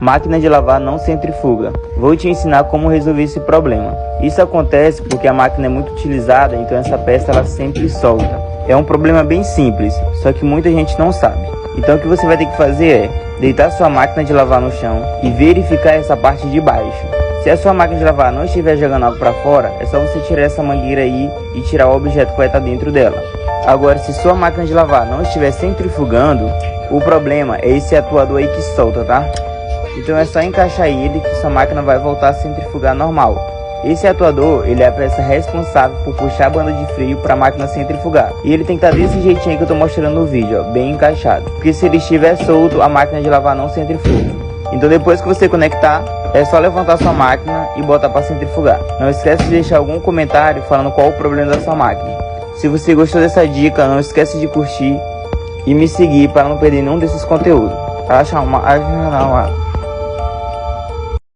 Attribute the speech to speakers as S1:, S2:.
S1: Máquina de lavar não centrifuga. Vou te ensinar como resolver esse problema. Isso acontece porque a máquina é muito utilizada, então essa peça ela sempre solta. É um problema bem simples, só que muita gente não sabe. Então o que você vai ter que fazer é deitar sua máquina de lavar no chão e verificar essa parte de baixo. Se a sua máquina de lavar não estiver jogando água para fora, é só você tirar essa mangueira aí e tirar o objeto que vai estar dentro dela. Agora, se sua máquina de lavar não estiver centrifugando, o problema é esse atuador aí que solta, tá? Então é só encaixar ele que sua máquina vai voltar a centrifugar normal. Esse atuador, ele é a peça responsável por puxar a banda de freio para a máquina centrifugar. E ele tem que estar desse jeitinho aí que eu estou mostrando no vídeo, ó, bem encaixado. Porque se ele estiver solto, a máquina de lavar não centrifuga. Então depois que você conectar, é só levantar sua máquina e botar para centrifugar. Não esquece de deixar algum comentário falando qual o problema da sua máquina. Se você gostou dessa dica, não esquece de curtir e me seguir para não perder nenhum desses conteúdos.